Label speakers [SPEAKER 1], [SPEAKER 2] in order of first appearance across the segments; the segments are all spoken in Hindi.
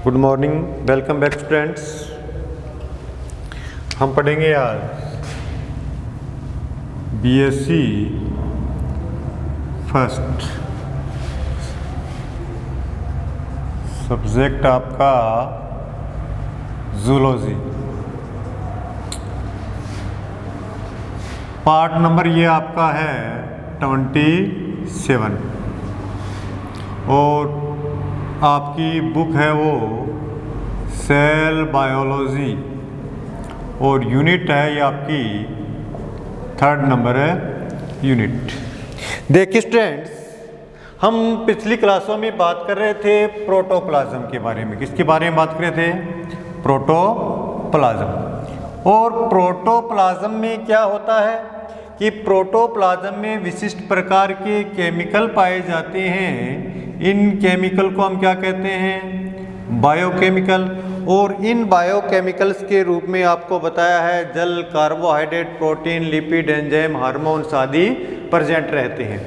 [SPEAKER 1] Good morning, welcome back students. हम पढ़ेंगे आज बीएससी फर्स्ट, सब्जेक्ट आपका जूलॉजी। पार्ट नंबर ये आपका है 27 और आपकी बुक है वो सेल बायोलॉजी और यूनिट है ये आपकी 3rd नंबर है यूनिट। देखिए स्टूडेंट्स, हम पिछली क्लासों में बात कर रहे थे प्रोटोप्लाज्म के बारे में। किसके बारे में बात कर रहे थे? प्रोटोप्लाज्म। और प्रोटोप्लाज्म में क्या होता है कि प्रोटोप्लाज्म में विशिष्ट प्रकार के केमिकल पाए जाते हैं। इन केमिकल को हम क्या कहते हैं? बायोकेमिकल। और इन बायोकेमिकल्स के रूप में आपको बताया है जल, carbohydrate, protein, lipid, enzyme, hormones आदि प्रेजेंट रहते हैं।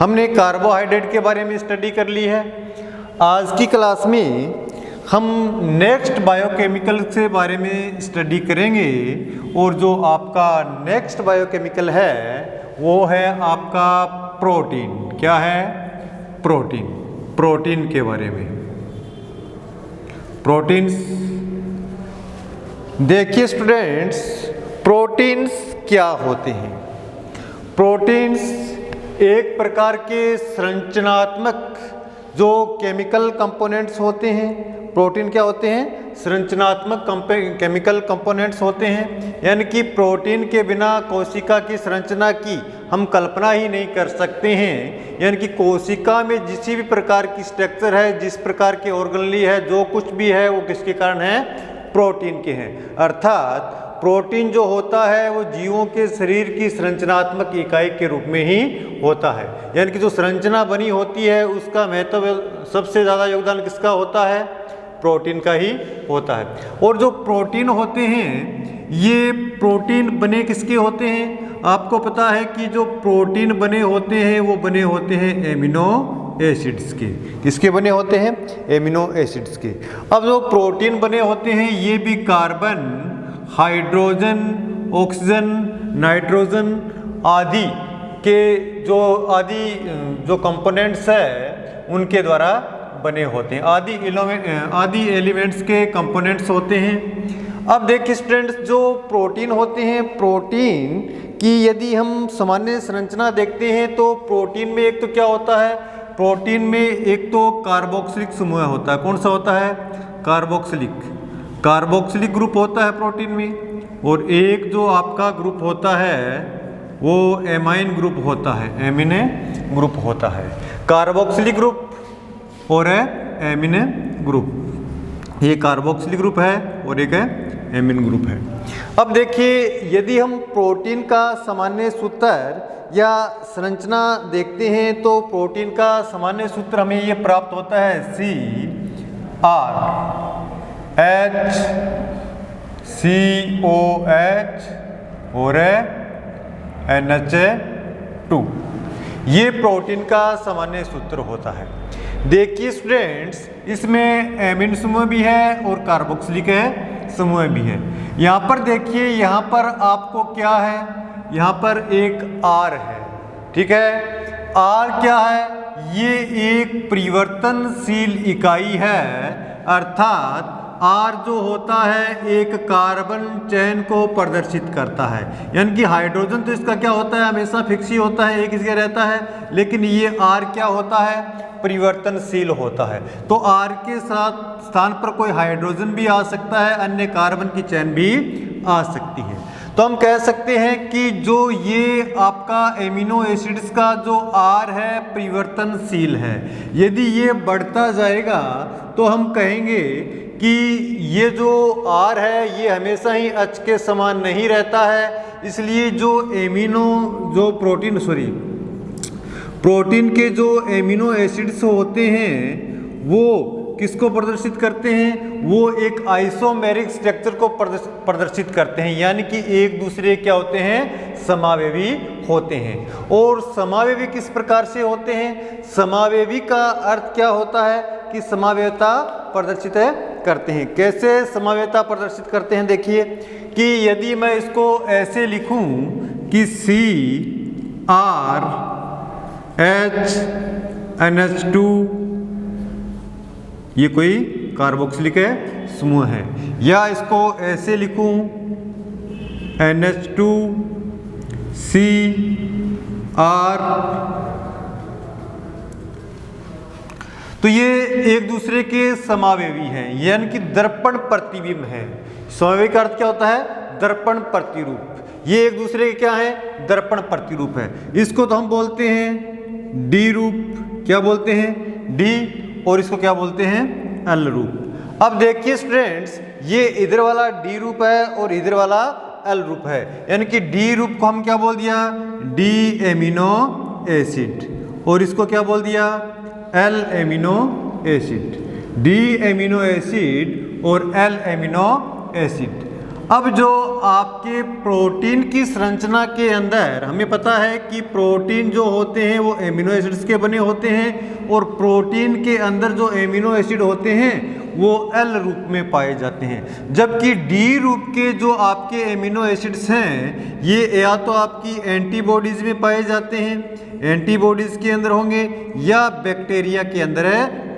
[SPEAKER 1] हमने कार्बोहाइड्रेट के बारे में स्टडी कर ली है। आज की क्लास में हम नेक्स्ट बायोकेमिकल के बारे में स्टडी करेंगे और जो आपका नेक्स्ट बायोकेमिकल है वो है आपका प्रोटीन। क्या है? प्रोटीन। प्रोटीन के बारे में। प्रोटीन्स, देखिए स्टूडेंट्स, प्रोटीन्स क्या होते हैं? प्रोटीन्स एक प्रकार के संरचनात्मक जो केमिकल कंपोनेंट्स होते हैं। प्रोटीन क्या होते हैं? संरचनात्मक केमिकल कंपोनेंट्स होते हैं। यानी कि प्रोटीन के बिना कोशिका की संरचना की हम कल्पना ही नहीं कर सकते हैं। यानी कि कोशिका में जिस भी प्रकार की स्ट्रक्चर है, जिस प्रकार के ऑर्गेनेली है, जो कुछ भी है वो किसके कारण है? प्रोटीन के हैं। अर्थात प्रोटीन जो होता है वो जीवों के शरीर की संरचनात्मक इकाई के रूप में ही होता है। यानी कि जो संरचना बनी होती है उसका महत्व सबसे ज़्यादा योगदान किसका होता है? प्रोटीन का ही होता है। और जो प्रोटीन होते हैं ये प्रोटीन बने किसके होते हैं? आपको पता है कि जो प्रोटीन बने होते हैं वो बने होते हैं एमिनो एसिड्स के। किसके बने होते हैं? एमिनो एसिड्स के। अब जो प्रोटीन बने होते हैं ये भी कार्बन, हाइड्रोजन, ऑक्सीजन, नाइट्रोजन आदि के जो कंपोनेंट्स है उनके द्वारा बने होते हैं। आदि एलिमेंट्स के कंपोनेंट्स होते हैं। अब देखिए स्टूडेंट्स, जो प्रोटीन होते हैं, प्रोटीन की यदि हम सामान्य संरचना देखते हैं तो प्रोटीन में एक तो क्या होता है? प्रोटीन में एक तो कार्बोक्सिलिक समूह होता है। कौन सा होता है? कार्बोक्सिलिक ग्रुप होता है प्रोटीन में। और एक जो आपका ग्रुप होता है वो एमाइन ग्रुप होता है, एमिने ग्रुप होता है। कार्बोक्सिलिक ग्रुप और एमिन ग्रुप, ये कार्बोक्सिलिक ग्रुप है और एक है एमिन ग्रुप है। अब देखिए, यदि हम प्रोटीन का सामान्य सूत्र या संरचना देखते हैं तो प्रोटीन का सामान्य सूत्र हमें ये प्राप्त होता है CrHCOH और NH2। ये प्रोटीन का सामान्य सूत्र होता है। देखिए स्टूडेंट्स, इसमें एमिन समूह भी है और कार्बोक्सिलिक समूह भी है। यहाँ पर देखिए, यहाँ पर आपको क्या है? यहाँ पर एक R है। ठीक है, R क्या है? ये एक परिवर्तनशील इकाई है। अर्थात R जो होता है एक कार्बन चेन को प्रदर्शित करता है। यानी कि हाइड्रोजन तो इसका क्या होता है? हमेशा फिक्स ही होता है, एक ही जगह रहता है। लेकिन ये R क्या होता है? परिवर्तनशील होता है। तो R के साथ स्थान पर कोई हाइड्रोजन भी आ सकता है, अन्य कार्बन की चेन भी आ सकती है। तो हम कह सकते हैं कि जो ये आपका एमिनो एसिड्स का जो R है परिवर्तनशील है। यदि ये बढ़ता जाएगा तो हम कहेंगे कि ये जो R है ये हमेशा ही H के समान नहीं रहता है। इसलिए जो प्रोटीन के जो एमिनो एसिड्स होते हैं वो किसको प्रदर्शित करते हैं? वो एक आइसोमेरिक स्ट्रक्चर को प्रदर्शित करते हैं। यानी कि एक दूसरे क्या होते हैं? समावेवी होते हैं। और समावेवी किस प्रकार से होते हैं? समावेवी का अर्थ क्या होता है कि समावेयता प्रदर्शित करते हैं। कैसे समवेता प्रदर्शित करते हैं, देखिए कि यदि मैं इसको ऐसे लिखूं कि CrHNH2 ये कोई कार्बोक्सिलिक समूह है, या इसको ऐसे लिखूं NH2Cr, तो ये एक दूसरे के समावेवी हैं, यानी कि दर्पण प्रतिबिंब है। समावेवी का अर्थ क्या होता है? दर्पण प्रतिरूप। ये एक दूसरे के क्या है? दर्पण प्रतिरूप है। इसको तो हम बोलते हैं डी रूप। क्या बोलते हैं? डी। और इसको क्या बोलते हैं? एल रूप। अब देखिए स्टूडेंट्स, ये इधर वाला डी रूप है और इधर वाला एल रूप है, यानी कि डी रूप को हम क्या बोल दिया? D amino acid. और इसको क्या बोल दिया? L amino acid. D amino acid और एल एमिनो एसिड। अब जो आपके प्रोटीन की संरचना के अंदर हमें पता है कि प्रोटीन जो होते हैं वो एमिनो एसिड्स के बने होते हैं, और प्रोटीन के अंदर जो एमिनो एसिड होते हैं वो एल रूप में पाए जाते हैं। जबकि डी रूप के जो आपके एमिनो एसिड्स हैं ये या तो आपकी एंटीबॉडीज में पाए जाते हैं, एंटीबॉडीज के अंदर होंगे, या बैक्टीरिया के अंदर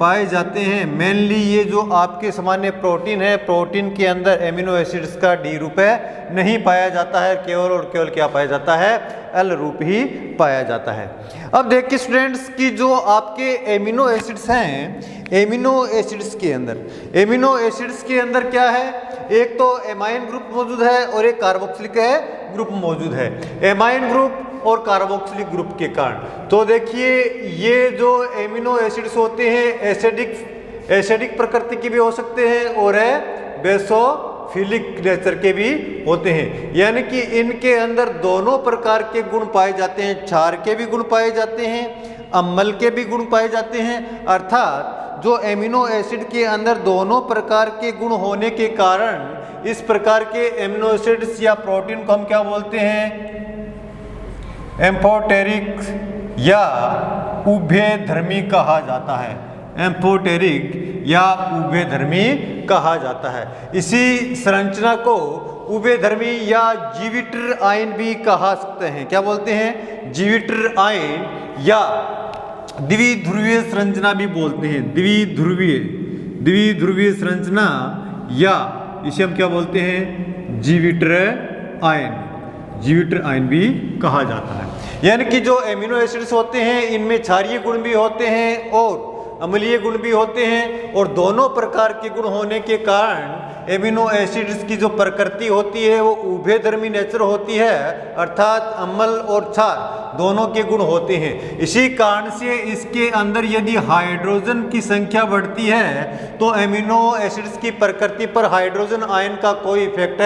[SPEAKER 1] पाए जाते हैं। मेनली ये जो आपके सामान्य प्रोटीन है, प्रोटीन के अंदर एमिनो एसिड्स का डी रूप है नहीं पाया जाता है, केवल और केवल क्या पाया जाता है? एल रूप ही पाया जाता है। अब देखिए स्टूडेंट्स कि जो आपके एमिनो एसिड्स हैं, एमिनो एसिड्स के अंदर क्या है? एक तो एमाइन ग्रुप मौजूद है और एक कार्बोक्सिलिक ग्रुप मौजूद है। एमाइन ग्रुप और कार्बोक्सिलिक ग्रुप के कारण, तो देखिए ये जो एमिनो एसिड्स होते हैं एसिडिक प्रकृति के भी हो सकते हैं और बेसोफिलिक नेचर के भी होते हैं, यानी कि इनके अंदर दोनों प्रकार के गुण पाए जाते हैं। क्षार के भी गुण पाए जाते हैं, अम्ल के भी गुण पाए जाते हैं। अर्थात जो एमिनो एसिड के अंदर दोनों प्रकार के गुण होने के कारण इस प्रकार के एमिनो एसिड्स या प्रोटीन को हम क्या बोलते हैं? एम्फोटेरिक या उभयधर्मी कहा जाता है। एम्फोटेरिक या उभयधर्मी कहा जाता है। इसी संरचना को उभयधर्मी या जीविटर आयन भी कहा सकते हैं। क्या बोलते हैं? जीविटर आयन या द्विध्रुवीय संरचना भी बोलते हैं। द्विध्रुवीय संरचना, या इसे हम क्या बोलते हैं? जीविटर आयन भी कहा जाता है। यानी कि जो एमिनो एसिड्स होते हैं इनमें क्षारीय गुण भी होते हैं और अम्लीय गुण भी होते हैं, और दोनों प्रकार के गुण होने के कारण एमिनो एसिड्स की जो प्रकृति होती है वो उभयधर्मी नेचर होती है, अर्थात अम्ल और क्षार दोनों के गुण होते हैं। इसी कारण से इसके अंदर यदि हाइड्रोजन की संख्या बढ़ती है तो एमिनो एसिड्स की प्रकृति पर हाइड्रोजन आयन का कोई इफेक्ट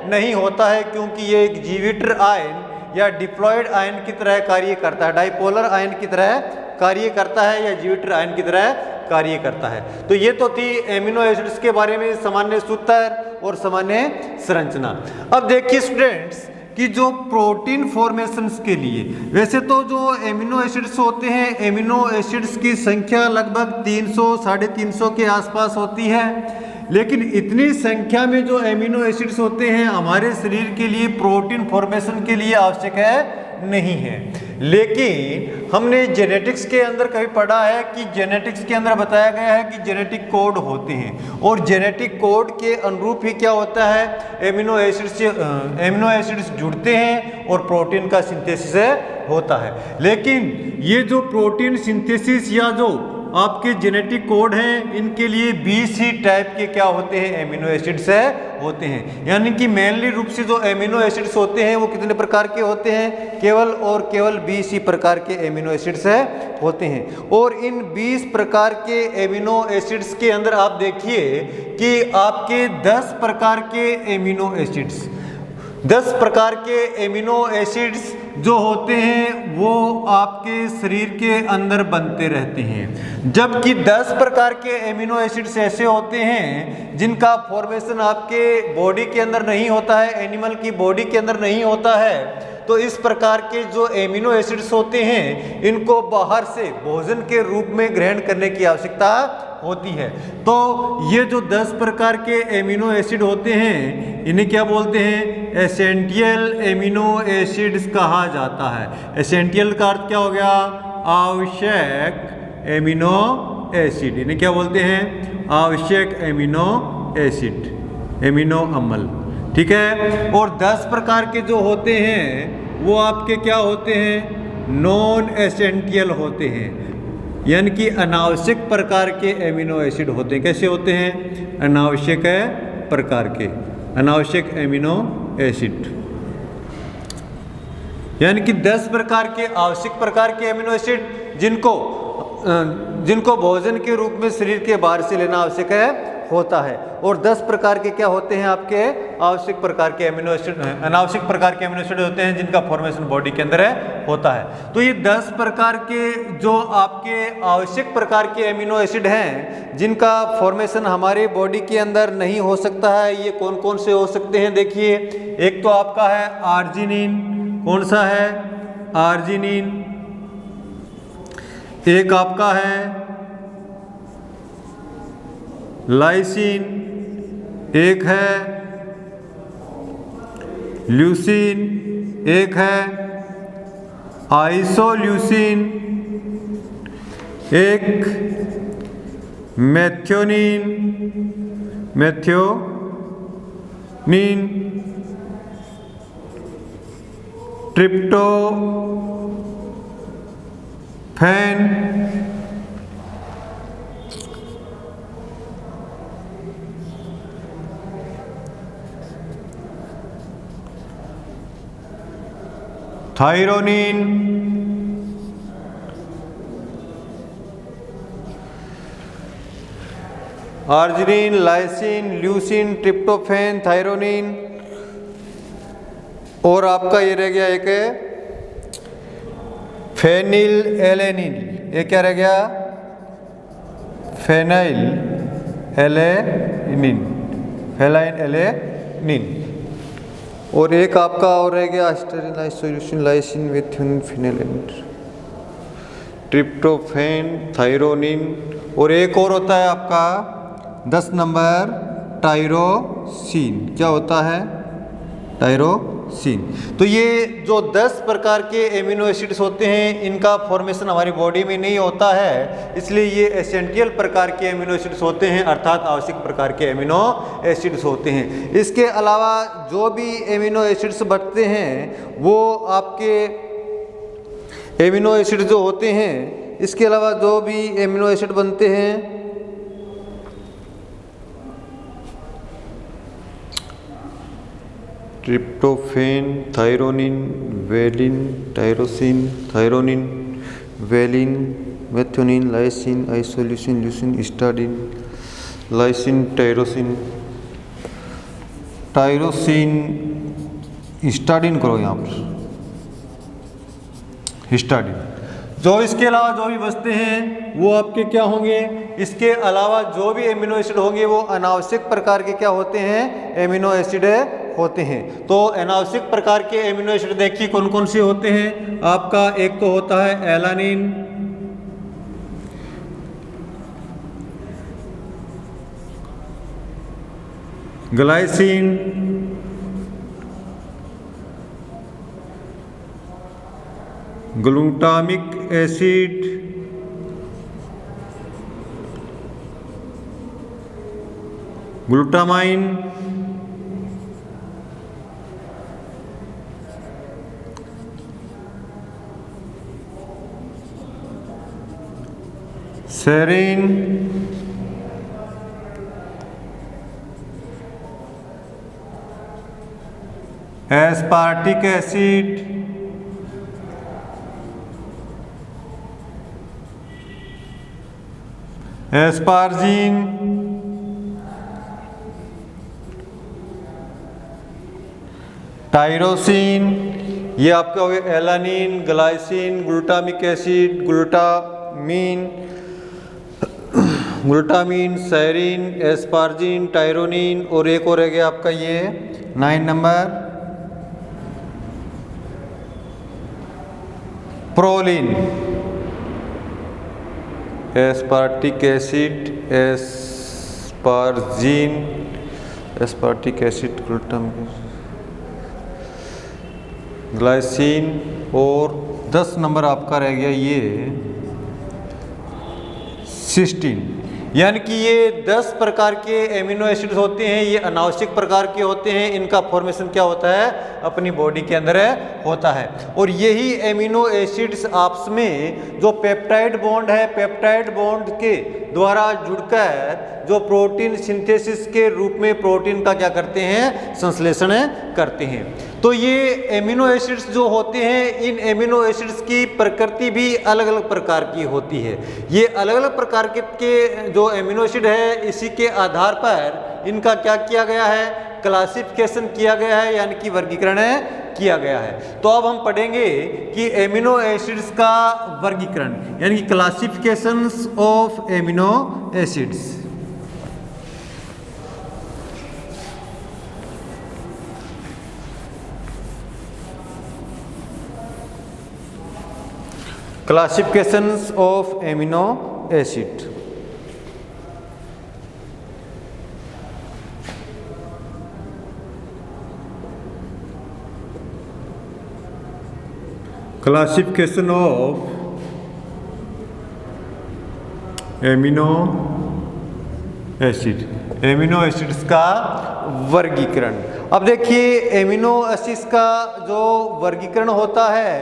[SPEAKER 1] नहीं होता है, क्योंकि ये एक जीविटर आयन या डिप्लॉयड आयन की तरह कार्य करता है, डाइपोलर आयन की तरह कार्य करता है या जीविटर आयन की तरह कार्य करता है। तो ये तो थी एमिनो एसिड्स के बारे में सामान्य सूत्र और सामान्य संरचना। अब देखिए स्टूडेंट्स कि जो प्रोटीन फॉर्मेशंस के लिए, वैसे तो जो एमिनो एसिड्स होते हैं एमिनो एसिड्स की संख्या लगभग 300-350 के आसपास होती है, लेकिन इतनी संख्या में जो एमिनो एसिड्स होते हैं हमारे शरीर के लिए प्रोटीन फॉर्मेशन के लिए आवश्यक नहीं है। लेकिन हमने जेनेटिक्स के अंदर कभी पढ़ा है कि जेनेटिक्स के अंदर बताया गया है कि जेनेटिक कोड होते हैं, और जेनेटिक कोड के अनुरूप ही क्या होता है? एमिनो एसिड्स जुड़ते हैं और प्रोटीन का सिंथेसिस होता है। लेकिन ये जो प्रोटीन सिंथेसिस या जो आपके जेनेटिक कोड हैं इनके लिए BC टाइप के क्या होते हैं? एमिनो एसिड्स होते हैं। यानी कि मेनली रूप से जो एमिनो एसिड्स होते हैं वो कितने प्रकार के होते हैं? केवल और केवल 20 प्रकार के एमिनो एसिड्स होते हैं। और इन 20 प्रकार के एमिनो एसिड्स के अंदर आप देखिए कि आपके 10 प्रकार के एमिनो एसिड्स जो होते हैं वो आपके शरीर के अंदर बनते रहते हैं, जबकि 10 प्रकार के एमिनो एसिड्स ऐसे होते हैं जिनका फॉर्मेशन आपके बॉडी के अंदर नहीं होता है, एनिमल की बॉडी के अंदर नहीं होता है। तो इस प्रकार के जो एमिनो एसिड्स होते हैं इनको बाहर से भोजन के रूप में ग्रहण करने की आवश्यकता होती है। तो ये जो 10 प्रकार के एमिनो एसिड होते हैं इन्हें क्या बोलते हैं? एसेंशियल एमिनो एसिड्स कहा जाता है। एसेंशियल का अर्थ क्या हो गया? आवश्यक एमिनो एसिड। इन्हें क्या बोलते हैं? आवश्यक एमिनो एसिड, एमिनो अम्ल। ठीक है। और 10 प्रकार के जो होते हैं वो आपके क्या होते हैं? नॉन एसेंशियल होते हैं, यानी कि अनावश्यक प्रकार के एमिनो एसिड होते हैं। कैसे होते हैं? अनावश्यक प्रकार के, अनावश्यक एमिनो एसिड, यानी कि 10 प्रकार के आवश्यक प्रकार के एमिनो एसिड जिनको भोजन के रूप में शरीर के बाहर से लेना आवश्यक होता है, और 10 प्रकार के क्या होते हैं? आपके आवश्यक प्रकार के एमिनो एसिड, अनावश्यक प्रकार के एमिनो एसिड होते हैं जिनका फॉर्मेशन बॉडी के अंदर होता है। तो ये 10 प्रकार के जो आपके आवश्यक प्रकार के एमिनो एसिड हैं जिनका फॉर्मेशन हमारे बॉडी के अंदर नहीं हो सकता है, ये कौन कौन से हो सकते हैं? देखिए, एक तो आपका है आर्जिनिन। कौन सा है? आर्जिनिन। एक आपका है लाइसिन, एक है ल्यूसीन, एक है आइसोल्यूसीन, एक methionine, tryptophan, threonine, arginine, lysine, leucine, tryptophan, threonine, और आपका ये रह गया एक फेनिल एलेनिन। ये क्या रह गया? Phenyl alanine, feline alanine. और एक आपका और रह गया एस्टरीन, isoleucine, lysine, methionine, फिनेलेन, tryptophan, threonine, और एक और होता है आपका 10 नंबर टायरोसिन। क्या होता है? टायरोसिन। तो ये जो 10 प्रकार के एमिनो एसिड्स होते हैं इनका फॉर्मेशन हमारी बॉडी में नहीं होता है, इसलिए ये एसेंशियल प्रकार के एमिनो एसिड्स होते हैं, अर्थात आवश्यक प्रकार के एमिनो एसिड्स होते हैं। इसके अलावा जो भी एमिनो एसिड्स बनते हैं वो आपके एमिनो एसिड जो होते हैं, इसके अलावा जो भी एमिनो एसिड बनते हैं tryptophan, threonine, valine, tyrosine, threonine, valine, methionine, lysine, isoleucine, leucine, histidine, lysine, tyrosine, histidine करो यहाँ पर, हिस्टाडीन। जो इसके अलावा जो भी बचते हैं वो आपके क्या होंगे? इसके अलावा जो भी एमिनो एसिड होंगे वो अनावश्यक प्रकार के क्या होते हैं? एमिनो एसिड होते हैं। तो अनावश्यक प्रकार के एमिनो एसिड देखिए कौन कौन से होते हैं। आपका एक तो होता है alanine, glycine, glutamic acid, glutamine, serine, aspartic acid, asparagine, tyrosine, ये आपका हो गया alanine, glycine, glutamic acid, glutamine, serine, asparagine, tyrosine, और एक और रह गया आपका ये 9 number proline. Aspartic acid, aspartic acid, glycine, और 10 नंबर आपका रह गया ये सिस्टीन। यानी कि ये 10 प्रकार के एमिनो एसिड्स होते हैं, ये अनावश्यक प्रकार के होते हैं। इनका फॉर्मेशन क्या होता है, अपनी बॉडी के अंदर होता है। और यही एमिनो एसिड्स आपस में जो पेप्टाइड बॉन्ड है, पेप्टाइड बॉन्ड के द्वारा जुड़कर जो प्रोटीन सिंथेसिस के रूप में प्रोटीन का क्या करते हैं, संश्लेषण करते हैं। तो ये एमिनो एसिड्स जो होते हैं, इन एमिनो एसिड्स की प्रकृति भी अलग अलग प्रकार की होती है। ये अलग अलग प्रकार के जो एमिनो एसिड है, इसी के आधार पर इनका क्या किया गया है, क्लासिफिकेशन किया गया है, यानी कि वर्गीकरण किया गया है। तो अब हम पढ़ेंगे कि एमिनो एसिड्स का वर्गीकरण, यानी कि classifications of amino acids. Classifications of amino acid. Classification of amino acid, amino acids का वर्गीकरण। अब देखिए एमिनो एसिड्स का जो वर्गीकरण होता है,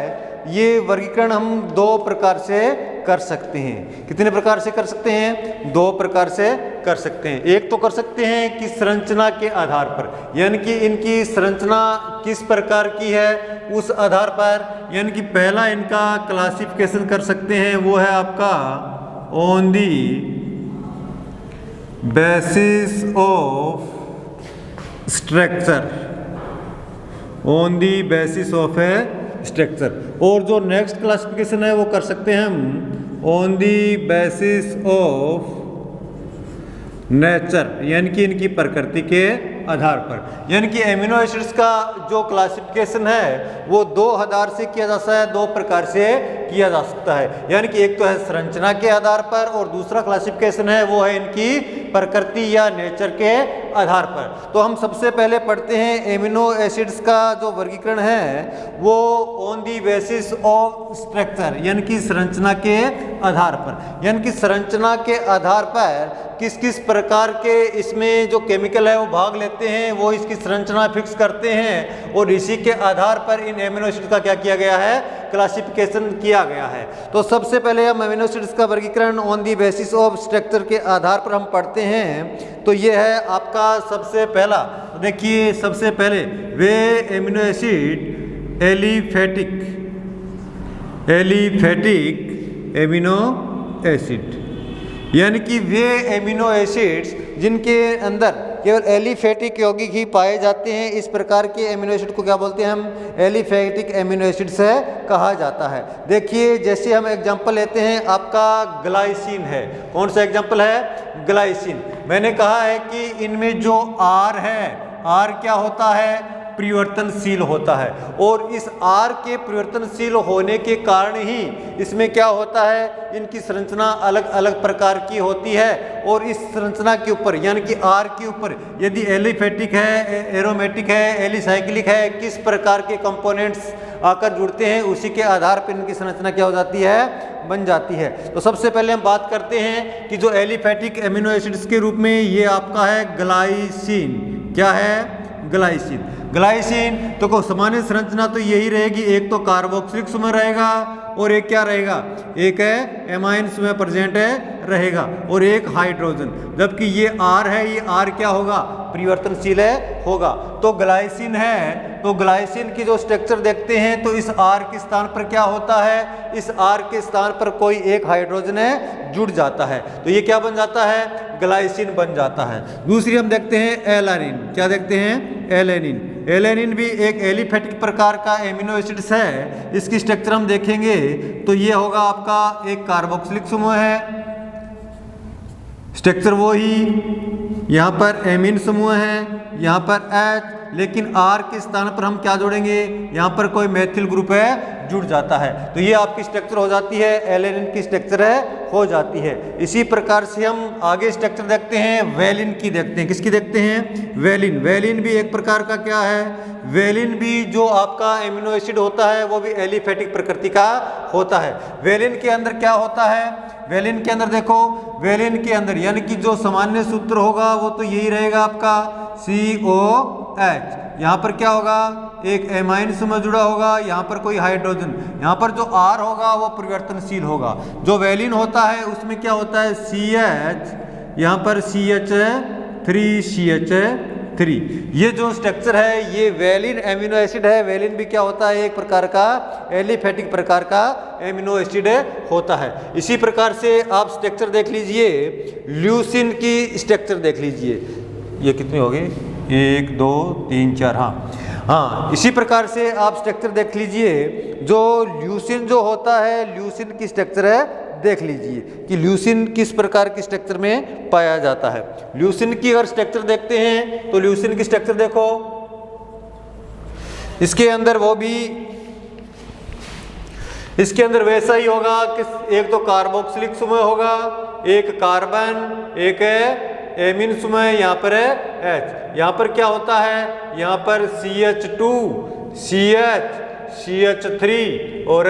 [SPEAKER 1] ये वर्गीकरण हम 2 प्रकार से कर सकते हैं। कितने प्रकार से कर सकते हैं, 2 प्रकार से कर सकते हैं। एक तो कर सकते हैं कि संरचना के आधार पर, यानी कि इनकी संरचना किस प्रकार की है उस आधार पर, यानी कि पहला इनका क्लासिफिकेशन कर सकते हैं, वो है आपका on the basis of structure, on the basis of A structure. और जो नेक्स्ट क्लासिफिकेशन है वो कर सकते हैं हम on the basis of nature, यानी कि इनकी प्रकृति के आधार पर। यानी कि एमिनो एसिड्स का जो क्लासिफिकेशन है वो 2 आधार से किया जा सकता है, 2 प्रकार से किया जा सकता है। यानी कि एक तो है संरचना के आधार पर, और दूसरा क्लासिफिकेशन है वो है इनकी प्रकृति या नेचर के आधार पर। तो हम सबसे पहले पढ़ते हैं एमिनो एसिड्स का जो वर्गीकरण है वो on the basis of structure, यानी कि संरचना के आधार पर। यानी कि संरचना के आधार पर किस किस प्रकार के इसमें जो केमिकल है वो भाग लेते हैं, वो इसकी संरचना फिक्स करते हैं, और इसी के आधार पर इन एमिनो एसिड्स का क्या किया गया है, क्लासिफिकेशन किया गया है। तो सबसे पहले हम एमिनो एसिड्स का वर्गीकरण on the basis of structure के आधार पर हम पढ़ते हैं। तो ये है आपका सबसे पहला। देखिए सबसे पहले वे amino acid aliphatic amino acid, यानी कि वे एमिनो एसिड्स जिनके अंदर केवल एलिफेटिक यौगिक ही पाए जाते हैं, इस प्रकार के एमिनो एसिड को क्या बोलते हैं हम, एलिफेटिक एमिनो एसिड्स है कहा जाता है। देखिए जैसे हम एग्जांपल लेते हैं, आपका ग्लाइसिन है। कौन सा एग्जांपल है, ग्लाइसिन। मैंने कहा है कि इनमें जो आर है, आर क्या होता है, परिवर्तनशील होता है, और इस आर के परिवर्तनशील होने के कारण ही इसमें क्या होता है, इनकी संरचना अलग अलग प्रकार की होती है। और इस संरचना के ऊपर यानी कि आर के ऊपर यदि एलिफेटिक है, एरोमेटिक है, एलिसाइक्लिक है, किस प्रकार के कंपोनेंट्स आकर जुड़ते हैं, उसी के आधार पर इनकी संरचना क्या हो जाती है, बन जाती है। तो सबसे पहले हम बात करते हैं कि जो एलिफेटिक एमिनो एसिड्स के रूप में ये आपका है ग्लाइसिन। क्या है, ग्लाइसिन। ग्लाइसिन तो सामान्य संरचना तो यही रहेगी, एक तो कार्बोक्सिलिक समूह रहेगा और एक क्या रहेगा, एक है एमाइंस में प्रेजेंट है रहेगा और एक हाइड्रोजन, जबकि ये R है, ये R क्या होगा, परिवर्तनशील है होगा। तो ग्लाइसिन है, तो ग्लाइसिन की जो स्ट्रक्चर देखते हैं तो इस R के स्थान पर क्या होता है, इस R के स्थान पर कोई एक हाइड्रोजन है जुड़ जाता है, तो ये क्या बन जाता है, ग्लाइसिन बन जाता है। दूसरी हम देखते हैं एलानिन, क्या देखते हैं, एलेनिन। एलेनिन भी एक एलिफेटिक प्रकार का एमिनो एसिड्स है। इसकी स्ट्रक्चर हम देखेंगे तो ये होगा आपका एक कार्बोक्सिलिक समूह है, स्ट्रक्चर वो ही, यहाँ पर एमीन समूह है, यहाँ पर H, लेकिन R के स्थान पर हम क्या जोड़ेंगे, यहाँ पर कोई मेथिल ग्रुप है जुड़ जाता है, तो ये आपकी स्ट्रक्चर हो जाती है, एलेनिन की स्ट्रक्चर है हो जाती है। इसी प्रकार से हम आगे स्ट्रक्चर देखते हैं, वेलिन की देखते हैं। किसकी देखते हैं, वेलिन। वेलिन भी एक प्रकार का क्या है, वेलिन भी जो आपका एमिनो एसिड होता है वो भी एलिफेटिक प्रकृति का होता है। वेलिन के अंदर क्या होता है, वेलिन के अंदर देखो, वेलिन के अंदर यानी कि जो सामान्य सूत्र होगा वो तो यही रहेगा आपका COH। यहाँ पर क्या होगा, एक एमाइन समूह जुड़ा होगा, यहाँ पर कोई हाइड्रोजन, यहाँ पर जो R होगा वो परिवर्तनशील होगा। जो वेलिन होता है उसमें क्या होता है, CH, यहाँ पर CH3, ये जो स्ट्रक्चर है ये वेलिन एमिनो एसिड है। वेलिन भी क्या होता है, एक प्रकार का एलिफेटिक प्रकार का एमिनो एसिड होता है। इसी प्रकार से आप स्ट्रक्चर देख लीजिए, ल्यूसिन की स्ट्रक्चर देख लीजिए, ये कितनी होगी, 1 2 3 4, हाँ, इसी प्रकार से आप स्ट्रक्चर देख लीजिए। जो ल्यूसिन जो होता है, ल्यूसिन की स्ट्रक्चर है देख लीजिए कि ल्यूसिन किस प्रकार की स्ट्रक्चर में पाया जाता है। ल्यूसिन की अगर स्ट्रक्चर देखते हैं तो ल्यूसिन की स्ट्रक्चर देखो, इसके अंदर वो भी, इसके अंदर वैसा ही होगा कि एक तो कार्बोक्सिलिक समूह होगा, एक कार्बन, एक एमीन समूह, यहाँ पर है H। यहाँ पर क्या होता है, यहाँ पर CH2, CH3 और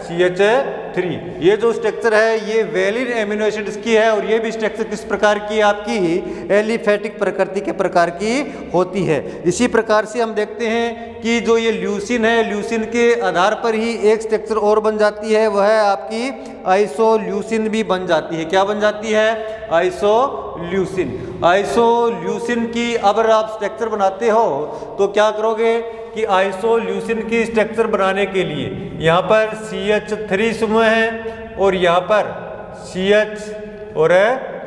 [SPEAKER 1] CH3। ये जो स्ट्रक्चर है ये वेलिन एमिनो एसिड्स की है और ये भी स्ट्रक्चर किस प्रकार की, आपकी एलिफेटिक प्रकृति के प्रकार की होती है। इसी प्रकार से हम देखते हैं कि जो ये ल्यूसिन है, ल्यूसिन के आधार पर ही एक स्ट्रक्चर और बन जाती है, वह है आपकी आइसोल्यूसिन भी बन जाती है। क्या बन जाती है, आइसोल्यूसिन। आइसोल्यूसिन की अगर आप स्ट्रक्चर बनाते हो तो क्या करोगे कि आइसोल्यूसिन की स्ट्रक्चर बनाने के लिए यहाँ पर CH3 समूह है और यहाँ पर CH और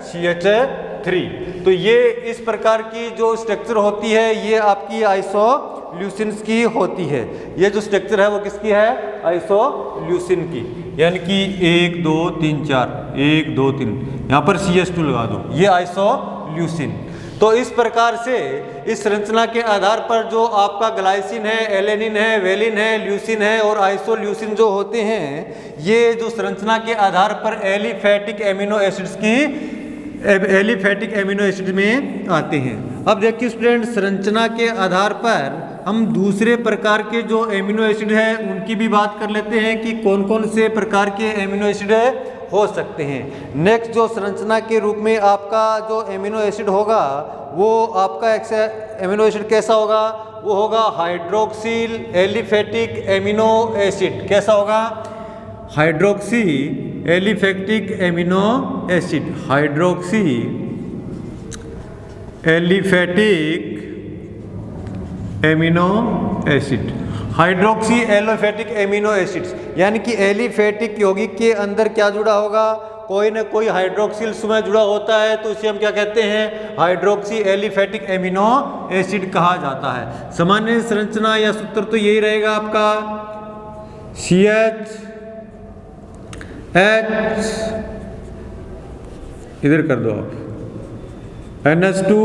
[SPEAKER 1] CH3, तो ये इस प्रकार की जो स्ट्रक्चर होती है ये आपकी आइसोल्यूसिन की होती है। ये जो स्ट्रक्चर है वो किसकी है, आइसोल्यूसिन की, यानी कि 1 2 3 4, 1 2 3, यहाँ पर CH2 लगा दो, ये आइसोल्यूसिन। तो इस प्रकार से इस संरचना के आधार पर जो आपका ग्लाइसिन है, एलेनिन है, वेलिन है, ल्यूसिन है और आइसोल्यूसिन जो होते हैं, ये जो संरचना के आधार पर एलिफेटिक एमिनो एसिड्स की एलिफेटिक एमिनो एसिड में आते हैं। अब देखिए स्टूडेंट, संरचना के आधार पर हम दूसरे प्रकार के जो एमिनो एसिड हैं उनकी भी बात कर लेते हैं कि कौन कौन से प्रकार के एमिनो एसिड हो सकते हैं। नेक्स्ट जो संरचना के रूप में आपका जो एमिनो एसिड होगा वो आपका एमिनो एसिड कैसा होगा, वो होगा हाइड्रोक्सिल एलिफेटिक एमिनो एसिड। कैसा होगा, hydroxy aliphatic amino acid, hydroxy aliphatic amino acid, hydroxy aliphatic amino acids, यानी कि एलिफेटिक यौगिक के अंदर क्या जुड़ा होगा, कोई ना कोई हाइड्रोक्सिल समूह जुड़ा होता है, तो इसे हम क्या कहते हैं, हाइड्रोक्सी एलिफेटिक एमिनो एसिड कहा जाता है। सामान्य संरचना या सूत्र तो यही रहेगा आपका, CH H, इधर कर दो आप, NH2,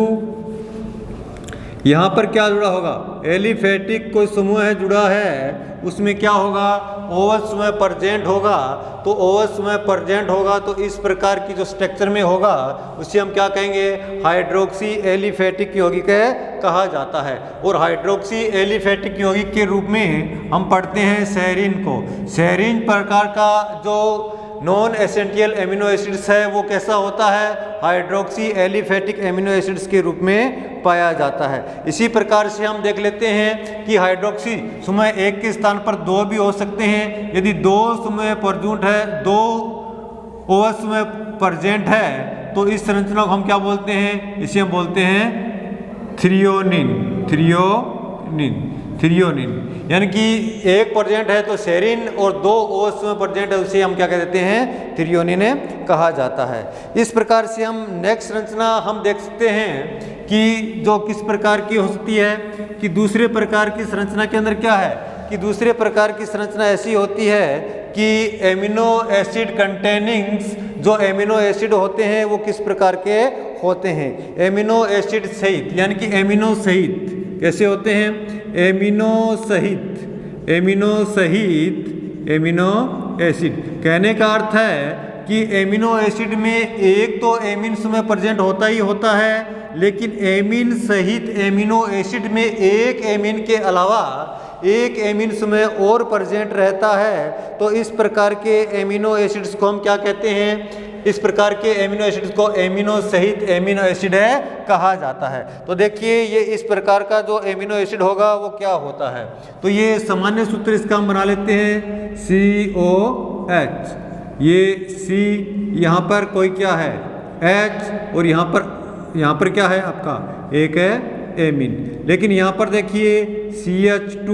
[SPEAKER 1] यहाँ पर क्या जुड़ा होगा, एलिफेटिक कोई समूह है जुड़ा है, उसमें क्या होगा, OH समूह प्रेजेंट होगा, तो OH समूह प्रेजेंट होगा तो इस प्रकार की जो स्ट्रक्चर में होगा उसे हम क्या कहेंगे, हाइड्रोक्सी एलिफेटिक यौगिक कहा जाता है। और हाइड्रोक्सी एलिफेटिक यौगिक के रूप में हम पढ़ते हैं सेरीन को। सेरीन प्रकार का जो नॉन एसेंशियल एमिनो एसिड्स है वो कैसा होता है, हाइड्रोक्सी एलिफेटिक एमिनो एसिड्स के रूप में पाया जाता है। इसी प्रकार से हम देख लेते हैं कि हाइड्रोक्सी समूह एक के स्थान पर 2 भी हो सकते हैं। यदि 2 समूह प्रेजेंट है, 2 OH में प्रेजेंट है तो इस संरचना को हम क्या बोलते हैं, इसे हम बोलते हैं थ्रियोनिन। यानी कि एक प्रेजेंट है तो सेरीन और 2 OH में प्रेजेंट है उसे हम क्या कह देते हैं, थ्रियोनिन कहा जाता है। इस प्रकार से हम नेक्स्ट संरचना हम देख सकते हैं कि जो किस प्रकार की हो सकती है कि दूसरे प्रकार की संरचना के अंदर क्या है कि दूसरे प्रकार की संरचना ऐसी होती है कि एमिनो एसिड कंटेनिंग्स, जो एमिनो एसिड होते हैं वो किस प्रकार के होते हैं, एमिनो एसिड सहित, यानी कि एमिनो सहित कैसे होते हैं, एमिनो एसिड। कहने का अर्थ है कि एमिनो एसिड में एक तो एमिन्स में प्रेजेंट होता ही होता है, लेकिन एमिन सहित एमिनो एसिड में एक एमिन के अलावा एक एमिन्स में और प्रेजेंट रहता है। तो इस प्रकार के एमिनो एसिड्स को हम क्या कहते हैं, इस प्रकार के एमिनो एसिड्स को एमिनो सहित एमिनो एसिड कहा जाता है। तो देखिए ये इस प्रकार का जो एमिनो एसिड होगा वो क्या होता है, तो ये सामान्य सूत्र इसका हम बना लेते हैं COH। ये C यहाँ पर कोई क्या है H और यहाँ पर क्या है आपका एक है एमिन, लेकिन यहाँ पर देखिए CH2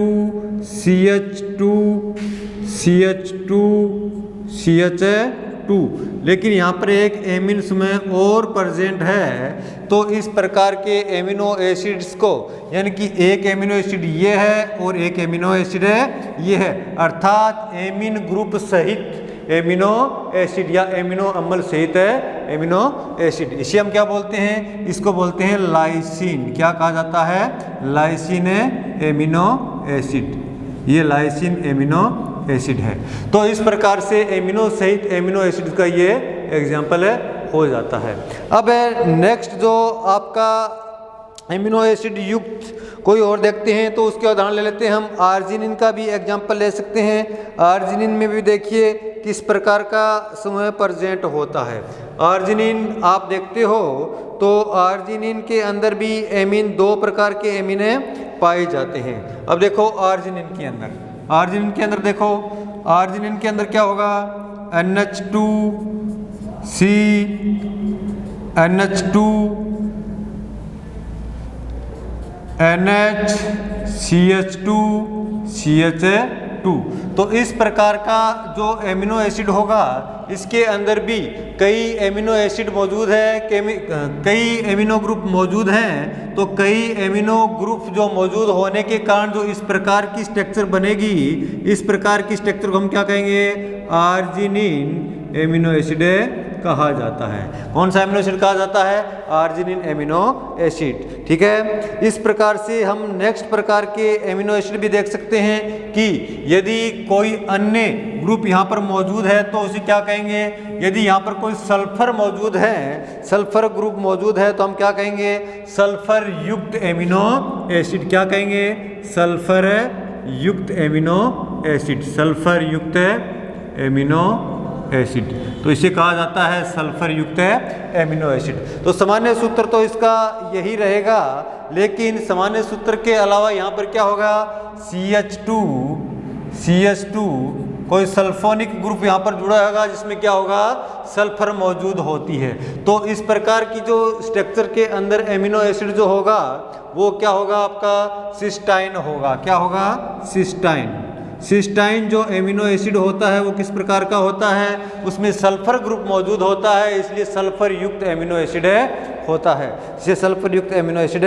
[SPEAKER 1] लेकिन यहाँ पर एक एमिन्स में और प्रेजेंट है। तो इस प्रकार के एमिनो एसिड्स को, यानी कि एक एमिनो एसिड ये है और एक एमिनो एसिड है ये है, अर्थात एमिन ग्रुप सहित एमिनो एसिड या एमिनो अम्ल सहित है एमिनो एसिड, इसे हम क्या बोलते हैं, इसको बोलते हैं लाइसिन। क्या कहा जाता है, लाइसिन एमिनो एसिड, ये लाइसिन एमिनो एसिड है। तो इस प्रकार से एमिनो सहित एमिनो एसिड का ये एग्जाम्पल हो जाता है। अब नेक्स्ट जो आपका एमिनो एसिड युक्त कोई और देखते हैं तो उसके उदाहरण ले लेते हैं हम। आर्जिनिन का भी एग्जाम्पल ले सकते हैं। आर्जिनिन में भी देखिए किस प्रकार का समूह प्रेजेंट होता है। आर्जिनिन आप देखते हो तो आर्जिनिन के अंदर भी एमिन, 2 प्रकार के एमिन पाए जाते हैं। अब देखो आर्जिनिन के अंदर देखो, आर्जिनिन के अंदर क्या होगा, NH2 तो इस प्रकार का जो एमिनो एसिड होगा इसके अंदर भी कई एमिनो एसिड मौजूद है, कई एमिनो ग्रुप मौजूद हैं। तो कई एमिनो ग्रुप जो मौजूद होने के कारण जो इस प्रकार की स्ट्रक्चर बनेगी, इस प्रकार की स्ट्रक्चर को हम क्या कहेंगे, आर्जिनिन एमिनो एसिड कहा जाता है। कौन सा एमिनो एसिड कहा जाता है, आर्जिनिन एमिनो एसिड। ठीक है, इस प्रकार से हम नेक्स्ट प्रकार के एमिनो एसिड भी देख सकते हैं कि यदि कोई अन्य ग्रुप यहाँ पर मौजूद है तो उसे क्या कहेंगे, यदि यहाँ पर कोई सल्फर मौजूद है, सल्फर ग्रुप मौजूद है तो हम क्या कहेंगे, सल्फर युक्त एमिनो एसिड। क्या कहेंगे, सल्फर युक्त एमिनो एसिड, सल्फर युक्त एमिनो एसिड, तो इसे कहा जाता है सल्फर युक्त एमिनो एसिड। तो सामान्य सूत्र तो इसका यही रहेगा, लेकिन सामान्य सूत्र के अलावा यहाँ पर क्या होगा, CH2 कोई सल्फोनिक ग्रुप यहाँ पर जुड़ा होगा जिसमें क्या होगा, सल्फर मौजूद होती है। तो इस प्रकार की जो स्ट्रक्चर के अंदर एमिनो एसिड जो होगा वो क्या होगा, आपका सिस्टाइन होगा। क्या होगा, सिस्टाइन जो एमिनो एसिड होता है वो किस प्रकार का होता है, उसमें सल्फर ग्रुप मौजूद होता है, इसलिए सल्फर युक्त एमिनो एसिड होता है, इसे सल्फर युक्त एमिनो एसिड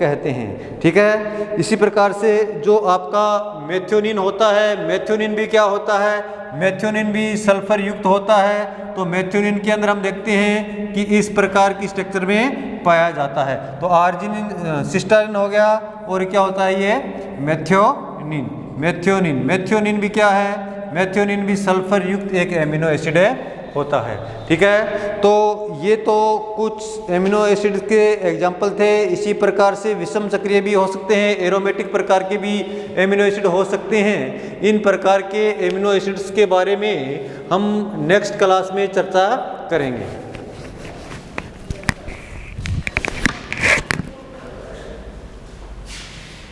[SPEAKER 1] कहते हैं। ठीक है, इसी प्रकार से जो आपका मेथियोनिन होता है, मेथियोनिन भी क्या होता है, मेथियोनिन भी सल्फर युक्त होता है। तो मेथियोनिन के अंदर हम देखते हैं कि इस प्रकार की स्ट्रक्चर में पाया जाता है। तो आर्जिनिन सिस्टाइन हो गया और क्या होता है ये मेथियोनिन भी क्या है, मेथियोनिन भी सल्फर युक्त एक एमिनो एसिड होता है। ठीक है, तो ये तो कुछ एमिनो एसिड के एग्जाम्पल थे। इसी प्रकार से विषम सक्रिय भी हो सकते हैं, एरोमेटिक प्रकार के भी एमिनो एसिड हो सकते हैं। इन प्रकार के एमिनो एसिड्स के बारे में हम नेक्स्ट क्लास में चर्चा करेंगे।